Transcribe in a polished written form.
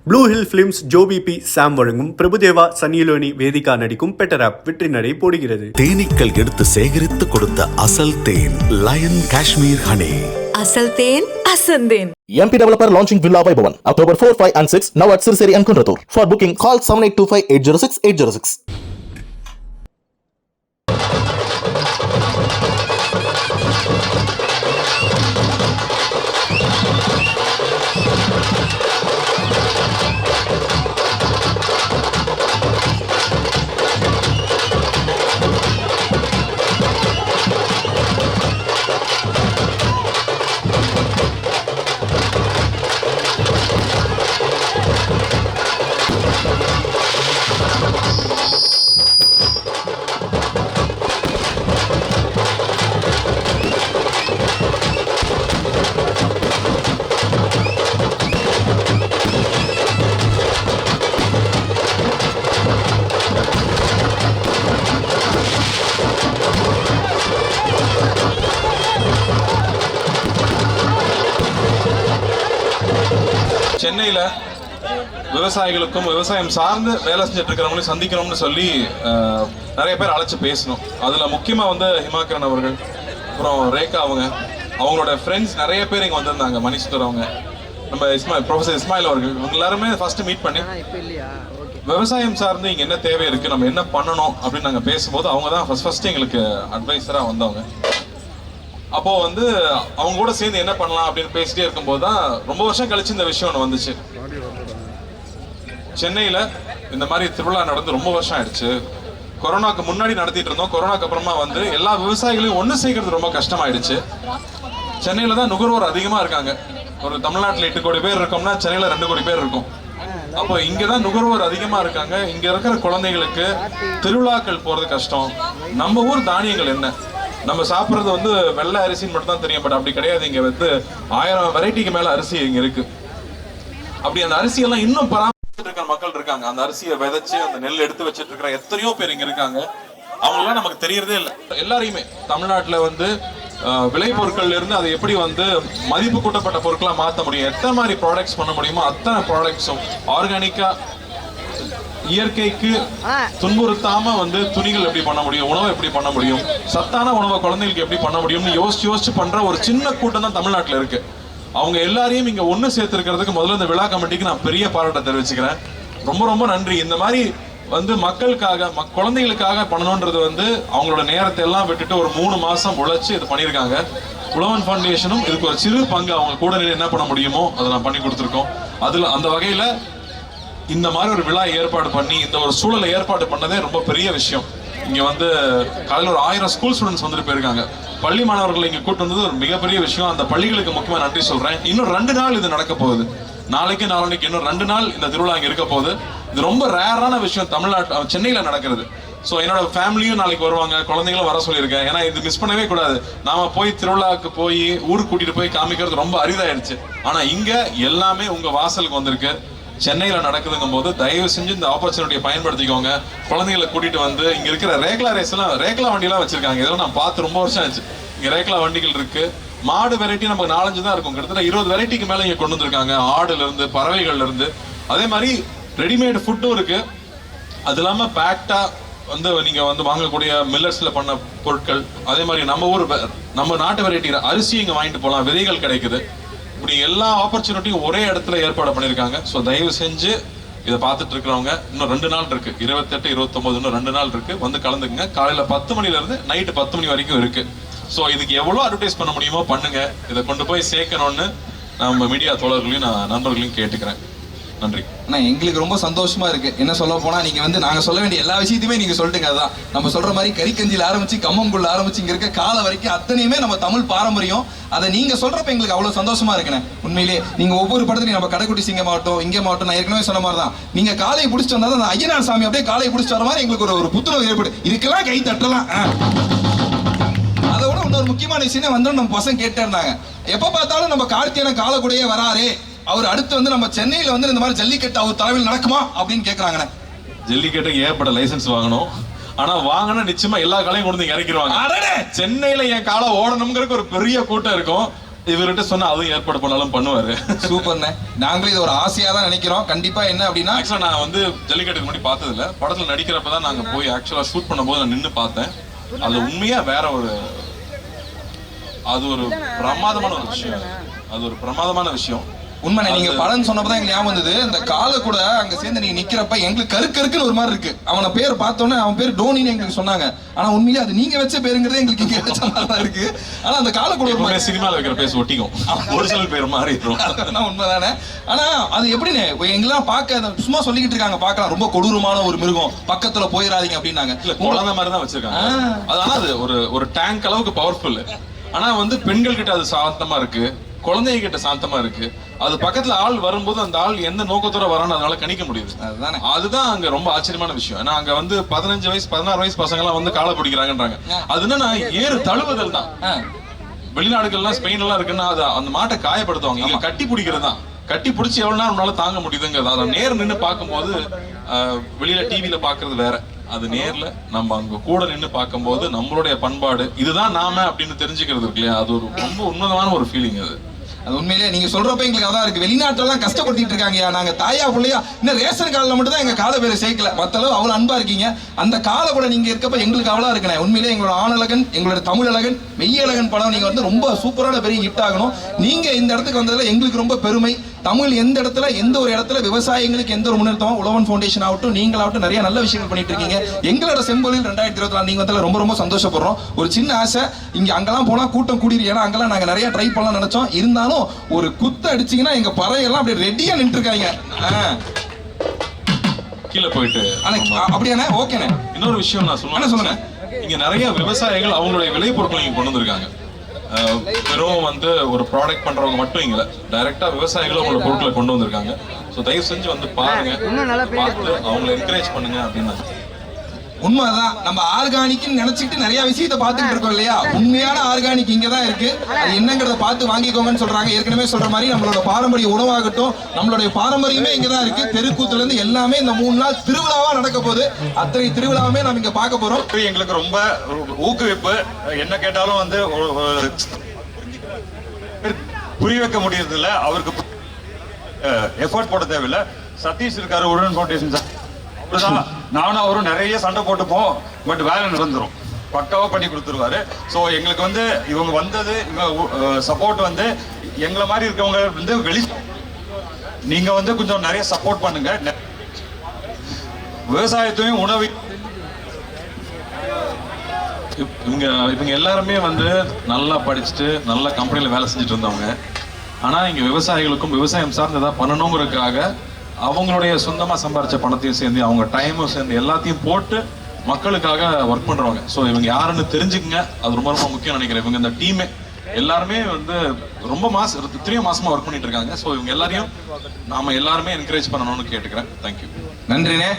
Blue Hill Films Joby P Sam வழங்கும் பிரபுதேவா சன்னிலியோனி வேதிகா நடிக்கும் better app வெற்றி நடை போடுகிறது. தேனீக்கள் எடுத்து சேகரித்து கொடுத்த அசல் தேன் லயன் காஷ்மீர் ஹனி. அசல் தேன் அசந்தேன். MP Developer launching Villa Vaibhavan October 4, 5 and 6 now at Sirseri and Kunratur. For booking call 7825806806. சென்னையில் விவசாயிகளுக்கும் விவசாயம் சார்ந்து வேலை செஞ்சுட்டு இருக்கிறவங்களையும் சந்திக்கணும்னு சொல்லி நிறைய பேர் அழைச்சி பேசணும். அதில் முக்கியமாக வந்து ஹிமாக்கரன் அவர்கள், அப்புறம் ரேகா அவங்களோட ஃப்ரெண்ட்ஸ் நிறைய பேர் இங்கே வந்திருந்தாங்க. மணிசுந்தர் அவங்க, நம்ம ப்ரொஃபஸர் இஸ்மாயில் அவர்கள், இவங்க எல்லாருமே ஃபர்ஸ்ட் மீட் பண்ணி விவசாயம் சார்ந்து இங்கே என்ன தேவை இருக்குது, நம்ம என்ன பண்ணணும் அப்படின்னு நாங்கள் பேசும்போது அவங்க தான் ஃபர்ஸ்ட் எங்களுக்கு அட்வைஸராக வந்தவங்க. அப்போது வந்து அவங்க கூட சேர்ந்து என்ன பண்ணலாம் அப்படின்னு பேசிட்டே இருக்கும்போது தான் ரொம்ப வருஷம் கழிச்சு இந்த விஷயம் ஒன்று வந்துச்சு. சென்னையில் இந்த மாதிரி திருவிழா நடந்து ரொம்ப வருஷம் ஆயிடுச்சு. கொரோனாக்கு முன்னாடி நடத்திட்டு இருந்தோம். கொரோனாக்கு அப்புறமா வந்து எல்லா விவசாயிகளையும் ஒன்று சேர்க்கறது ரொம்ப கஷ்டமாயிடுச்சு. சென்னையில் தான் நுகர்வோர் அதிகமாக இருக்காங்க. ஒரு தமிழ்நாட்டில் 8 கோடி பேர் இருக்கோம்னா சென்னையில் 2 கோடி பேர் இருக்கும். அப்போ இங்கே தான் நுகர்வோர் அதிகமாக இருக்காங்க. இங்கே இருக்கிற குழந்தைகளுக்கு திருவிழாக்கள் போகிறது கஷ்டம். நம்ம ஊர் தானியங்கள் என்ன, நம்ம சாப்பிட்றது வந்து வெள்ளை அரிசின்னு மட்டும் தான் தெரியும். பட் அப்படி கிடையாது. இங்கே வந்து 1000 வெரைட்டிக்கு மேலே அரிசி இங்கே இருக்கு. அப்படி அந்த அரிசியெல்லாம் இன்னும் பராமரிச்சுட்டு இருக்கிற மக்கள் இருக்காங்க. அந்த அரிசியை விதைச்சு அந்த நெல் எடுத்து வச்சுட்டு இருக்கிற எத்தனையோ பேர் இங்கே இருக்காங்க. அவங்களாம் நமக்கு தெரியறதே இல்லை. எல்லாரையுமே தமிழ்நாட்டில் வந்து விளைபொருட்கள்ல இருந்து அதை எப்படி வந்து மதிப்பு கூட்டப்பட்ட பொருட்களாக மாற்ற முடியும், எத்தனை மாதிரி ப்ராடக்ட்ஸ் பண்ண முடியுமோ அத்தனை ப்ராடக்ட்ஸும் ஆர்கானிக்கா, இயற்கைக்கு துன்புறுத்தாம வந்து துணிகள் எப்படி பண்ண முடியும், உணவை எப்படி பண்ண முடியும், சத்தான உணவை குழந்தைகளுக்கு எப்படி பண்ண முடியும்னு யோசிச்சு பண்ற ஒரு சின்ன கூட்டம் தான் தமிழ்நாட்டில் இருக்கு. அவங்க எல்லாரையும் இங்க ஒண்ணு சேர்த்திருக்கிறதுக்கு முதல்ல இந்த விழா கமிட்டிக்கு நான் பெரிய பாராட்ட தெரிவிச்சுக்கிறேன். ரொம்ப ரொம்ப நன்றி. இந்த மாதிரி வந்து மக்களுக்காக குழந்தைகளுக்காக பண்ணணுன்றது வந்து அவங்களோட நேரத்தை எல்லாம் விட்டுட்டு ஒரு 3 மாசம் உழைச்சு இது பண்ணியிருக்காங்க. உழவன் ஃபவுண்டேஷனும் இதுக்கு ஒரு சிறு பங்கு அவங்க கூட என்ன பண்ண முடியுமோ அதை நான் பண்ணி கொடுத்துருக்கோம். அதுல அந்த வகையில இந்த மாதிரி ஒரு விழா ஏற்பாடு பண்ணி இந்த ஒரு சூழலை ஏற்பாடு பண்ணதே ரொம்ப பெரிய விஷயம். இங்க வந்து காலையில் ஒரு 1000 ஸ்கூல் ஸ்டூடெண்ட்ஸ் வந்துட்டு போயிருக்காங்க. பள்ளி மாணவர்கள் இங்க கூட்டு வந்தது ஒரு மிகப்பெரிய விஷயம். அந்த பள்ளிகளுக்கு முக்கியமா நன்றி சொல்றேன். இன்னும் 2 நாள் இது நடக்க போகுது. நாளைக்கு நாளைக்கு இன்னும் 2 நாள் இந்த திருவிழா இங்க இருக்க போகுது. இது ரொம்ப ரேரான விஷயம் தமிழ்நாட்டு சென்னையில நடக்கிறது. ஸோ என்னோட ஃபேமிலியும் நாளைக்கு வருவாங்க, குழந்தைங்களும் வர சொல்லியிருக்கேன். ஏன்னா இது மிஸ் பண்ணவே கூடாது. நாம போய் திருவிழாவுக்கு போய் ஊருக்கு கூட்டிட்டு போய் காமிக்கிறது ரொம்ப அரிதாயிடுச்சு. ஆனா இங்க எல்லாமே உங்க வாசலுக்கு வந்திருக்கு. சென்னையில் நடக்குதுங்கும் போது தயவு செஞ்சு இந்த ஆப்பர்ச்சுனிட்டியை பயன்படுத்திக்கோங்க. குழந்தைகளை கூட்டிட்டு வந்து இங்க இருக்கிற ரேக்லா வண்டியெல்லாம் வச்சிருக்காங்க. இதெல்லாம் நான் பார்த்து ரொம்ப வருஷம் ஆச்சு. இங்க ரேக்லா வண்டிகள் இருக்கு. மாடு வெரைட்டி நமக்கு 4-5 தான் இருக்கும். கிட்டத்தட்ட 20 வெரைட்டிக்கு மேல இங்க கொண்டு வந்திருக்காங்க. ஆடுல இருந்து பறவைகள்ல இருந்து. அதே மாதிரி ரெடிமேட் ஃபுட்டும் இருக்கு. அது இல்லாம பேக்டா வந்து நீங்க வந்து வாங்கக்கூடிய மில்லட்ஸ்ல பண்ண பொருட்கள். அதே மாதிரி நம்ம நாட்டு வெரைட்டி அரிசி இங்க வாங்கிட்டு போகலாம். விதைகள் கிடைக்குது. இப்படி எல்லா ஆப்பர்ச்சுனிட்டியும் ஒரே இடத்துல ஏற்பாடு பண்ணியிருக்காங்க. ஸோ தயவு செஞ்சு இதை பார்த்துட்டு இருக்கிறவங்க இன்னும் 2 நாள் இருக்கு. 28, 29 இன்னும் 2 நாள் இருக்கு. வந்து கலந்துக்குங்க. காலையில 10 மணில இருந்து நைட்டு 10 மணி வரைக்கும் இருக்கு. ஸோ இதுக்கு எவ்வளோ அட்வர்டைஸ் பண்ண முடியுமோ பண்ணுங்க. இதை கொண்டு போய் சேர்க்கணும்னு நம்ம மீடியா தோழர்களையும் நான் நண்பர்களையும் கேட்டுக்கிறேன். நன்றி. ஆனால் எங்களுக்கு ரொம்ப சந்தோஷமா இருக்கு. என்ன சொல்ல போனா நீங்க வந்து நாங்க சொல்ல வேண்டிய எல்லா விஷயத்தையுமே நீங்க சொல்லிட்டுங்க. அதான் நம்ம சொல்ற மாதிரி கறிக்கஞ்சியில் ஆரம்பிச்சு கம்மங்குள்ள ஆரம்பிச்சு இங்க இருக்க கால வரைக்கும் அத்தனையுமே நம்ம தமிழ் பாரம்பரியம். அதை நீங்க சொல்றப்ப எங்களுக்கு அவ்வளவு சந்தோஷமா இருக்குண்ணே. உண்மையிலே நீங்க ஒவ்வொரு படத்துலையும் நம்ம கடைக்குட்டி சிங்கம் ஆகட்டும், இங்கே மாவட்டம், நான் ஏற்கனவே சொன்ன மாதிரி தான் நீங்க காலையை பிடிச்சிட்டு வந்தா அந்த ஐயனார் சாமி அப்படியே காலையை பிடிச்சிட்டு வர மாதிரி எங்களுக்கு ஒரு புத்துணர்வு ஏற்படு. இதுக்கெல்லாம் கை தட்டலாம். அதை விட இன்னொரு முக்கியமான விஷயம் வந்து நம்ம பசங்க கேட்டே இருந்தாங்க, எப்ப பார்த்தாலும் நம்ம கார்த்தியான காலக்கூடையே வராரு, அவர் அடுத்து வந்து நம்ம சென்னையில வந்து இந்த மாதிரி ஜல்லிக்கட்டு அவர் தலைமையில் நடக்குமா அப்படின்னு கேட்கறாங்க. ஜல்லிக்கட்டுக்கு ஏற்பட லைசன்ஸ் வாங்கணும். ஆனா வாங்கினா நிச்சயமா எல்லா காலையும் கொண்டு இறக்கிடுவாங்க. சென்னையில என் காலை ஓடணுங்கிறதுக்கு ஒரு பெரிய கூட்டம் இருக்கும். இவர்கிட்ட சொன்னா அதுவும் ஏற்பாடு பண்ணாலும் பண்ணுவாரு. சூப்பர்ண்ணே. நாங்களும் இது ஒரு ஆசையா தான் நினைக்கிறோம். கண்டிப்பா என்ன அப்படின்னா, ஆக்சுவலா நான் வந்து ஜல்லிக்கட்டுக்கு முன்னாடி பார்த்தது இல்ல, படத்துல நடிக்கிறப்பதான் நாங்க போய் ஆக்சுவலா ஷூட் பண்ணும்போது நான் நின்னு பார்த்தேன். அது உண்மையா வேற ஒரு, அது ஒரு பிரமாதமான ஒரு விஷயம். அது ஒரு பிரமாதமான விஷயம். உண்மை. நீங்க படம் சொன்னப்பதான் எங்களுக்கு ஞாபகம் வந்தது. இந்த காலை கூட அங்க சேர்ந்து நீங்க நிக்கிறப்ப எங்களுக்கு கருக்குன்னு ஒரு மாதிரி இருக்கு. அவன பேர் பார்த்தோன்னே அவன் பேர் டோனின்னு எங்களுக்கு சொன்னாங்க. ஆனா உண்மையிலே அது நீங்க வச்ச பேருங்கிறதே எங்களுக்கு இங்க வச்ச மாதிரி தான் இருக்கு. ஆனா அந்த காலை கூட ஒரு சினிமால வைக்கிற பேர் ஒட்டிக்கும், ஒரிஜினல் பேர் மாறிடும். அதெல்லாம் உண்மைதானே. ஆனா அது எப்படின்னு எங்கெல்லாம் பார்க்க சும்மா சொல்லிக்கிட்டு இருக்காங்க, பார்க்கலாம் ரொம்ப கொடூரமான ஒரு மிருகம், பக்கத்துல போயிடாதீங்க அப்படின்னாங்க. இல்ல குழந்தை மாதிரி தான் வச்சிருக்காங்க. அதனால அது ஒரு டேங்க் அளவுக்கு பவர்ஃபுல். ஆனா வந்து பெண்கள் கிட்ட அது சாந்தமா இருக்கு, குழந்தைங்க கிட்ட சாந்தமா இருக்கு. அது பக்கத்துல ஆள் வரும்போது அந்த ஆள் எந்த நோக்கத்தோட வரான்னு அதனால கணிக்க முடியுது. அதுதான் அங்க ரொம்ப ஆச்சரியமான விஷயம். ஏன்னா அங்க வந்து 15 வயசு 16 வயசு பசங்க எல்லாம் வந்து காலை பிடிக்கிறாங்கன்றாங்க. அது என்னன்னா ஏறு தழுவுதல் தான். வெளிநாடுகள்லாம் ஸ்பெயின் எல்லாம் இருக்குன்னா அது அந்த மாட்டை காயப்படுத்துவாங்க. இங்க கட்டி பிடிக்கிறது தான். கட்டி பிடிச்சி எவ்வளவு நேரம் நம்மளால தாங்க முடியுதுங்கிறது. அதை நேர் நின்று பார்க்கும்போது வெளியில டிவியில பாக்குறது வேற, அது நேர்ல நம்ம அங்க கூட நின்று பார்க்கும்போது நம்மளுடைய பண்பாடு இதுதான் நாம அப்படின்னு தெரிஞ்சுக்கிறது இருக்கு இல்லையா, அது ஒரு ரொம்ப உன்னதமான ஒரு ஃபீலிங். அது உண்மையிலேயே நீங்க சொல்றப்ப எங்களுக்கு அதான் இருக்கு. வெளிநாட்டுல எல்லாம் கஷ்டப்படுத்திட்டு இருக்காங்க. நாங்க தாயா பிள்ளையா இன்னும் ரேஷன் கார்டுல மட்டும் தான் எங்க காலை பேரை சேர்க்கல. மத்த அளவு அவ்வளவு அன்பா இருக்கீங்க. அந்த காலை கூட நீங்க இருக்கப்ப எங்களுக்கு அவ்வளவு இருக்கணும். உண்மையிலேயே எங்களோட ஆணழகன், எங்களோட தமிழ் அழகன், மெய்யழகன் படம் நீங்க வந்து ரொம்ப சூப்பரான பெரிய ஹிட் ஆகணும். நீங்க இந்த இடத்துக்கு வந்ததுல எங்களுக்கு ரொம்ப பெருமை. தமிழ் எந்த இடத்துல எந்த ஒரு இடத்துல விவசாயிகளுக்கு எந்த ஒரு முன்னேற்றமும் உழவன் ஃபவுண்டேஷன் ஆகட்டும் நீங்களாகட்டும் நிறைய நல்ல விஷயங்கள் பண்ணிட்டு இருக்கீங்க. எங்களோட செம்பொழில் 2024 நீங்க வந்ததுல ரொம்ப ரொம்ப சந்தோஷப்படுறோம். ஒரு சின்ன ஆசை, இங்க அங்கெல்லாம் போனா கூட்டம் கூடிரு. ஏன்னா அங்கெல்லாம் நாங்க நிறைய ட்ரை பண்ணலாம் நினைச்சோம். இருந்தாலும் ஒரு குத்து அடிச்சீங்கன்னா எங்க பறையெல்லாம் அப்படியே ரெடியா நின்று இருக்காங்க. கீழே போயிட்டு அப்படியானே ஓகேண்ணே. இன்னொரு விஷயம் நான் சொல்லுங்க, இங்க நிறைய விவசாயிகள் அவங்களுடைய விளைபொருட்களை இங்க கொண்டு வந்திருக்காங்க. வெறும் வந்து ஒரு ப்ராடக்ட் பண்றவங்க மட்டும் இங்க டைரக்டா விவசாயிகளும் அவங்களோட பொருட்களை கொண்டு வந்திருக்காங்க. ஸோ தயவு செஞ்சு வந்து பாருங்க, பார்த்து அவங்களை என்கரேஜ் பண்ணுங்க அப்படின்னு. உண்மைதான். நம்ம ஆர்கானிக்னு நினைச்சிட்டு நிறைய விஷயத்தை பார்த்துட்டு இருக்கோம் இல்லையா. உண்மையான ஆர்கானிக் இங்க தான் இருக்கு. அது என்னங்கிறத பார்த்து வாங்கிக்கோங்கன்னு சொல்றாங்க. ஏற்கனவே சொல்ற மாதிரி நம்மளோட பாரம்பரிய உணவாகட்டும், நம்மளுடைய பாரம்பரியமே இங்க தான் இருக்கு. தெருக்கூத்துல இருந்து எல்லாமே இந்த 3 நாள் திருவிழாவா நடக்க போகுது. அத்தனை திருவிழாவுமே நம்ம இங்க பார்க்க போறோம். எங்களுக்கு ரொம்ப ஊக்குவிப்பு. என்ன கேட்டாலும் வந்து புரிய வைக்க முடியறது இல்ல. அவருக்கு எஃபோர்ட் போட தேவையில்லை. சதீஷ் இருக்காரு உடன் ஃபவுண்டேஷன் சார், நானும் அவரும் நிறைய சண்டை போட்டுப்போம். பட் வேலை நடந்துரும், பக்காவா பண்ணி கொடுத்துருவாரு. ஸோ எங்களுக்கு வந்து இவங்க வந்தது, இவங்க சப்போர்ட் வந்து எங்களை மாதிரி இருக்கவங்க வந்து நீங்க வந்து கொஞ்சம் நிறைய சப்போர்ட் பண்ணுங்க. விவசாயத்தையும் உணவு இவங்க எல்லாருமே வந்து நல்லா படிச்சுட்டு நல்ல கம்பெனில வேலை செஞ்சுட்டு இருந்தவங்க. ஆனா இங்க விவசாயிகளுக்கும் விவசாயம் சார்ந்து ஏதாவது பண்ணணுங்கிறதுக்காக அவங்களுடைய சொந்தமா சம்பாரிச்ச பணத்தையும் சேர்ந்து அவங்க டைமும் சேர்ந்து எல்லாத்தையும் போட்டு மக்களுக்காக ஒர்க் பண்றவங்க. ஸோ இவங்க யாருன்னு தெரிஞ்சுக்குங்க, அது ரொம்ப ரொம்ப முக்கியம் நினைக்கிறேன். இவங்க இந்த டீமே எல்லாருமே வந்து ரொம்ப மாசமா ஒர்க் பண்ணிட்டு இருக்காங்க. ஸோ இவங்க எல்லாரையும் நாம எல்லாருமே என்கரேஜ் பண்ணணும்னு கேட்டுக்கிறேன். தேங்க்யூ. நன்றிண்ணே.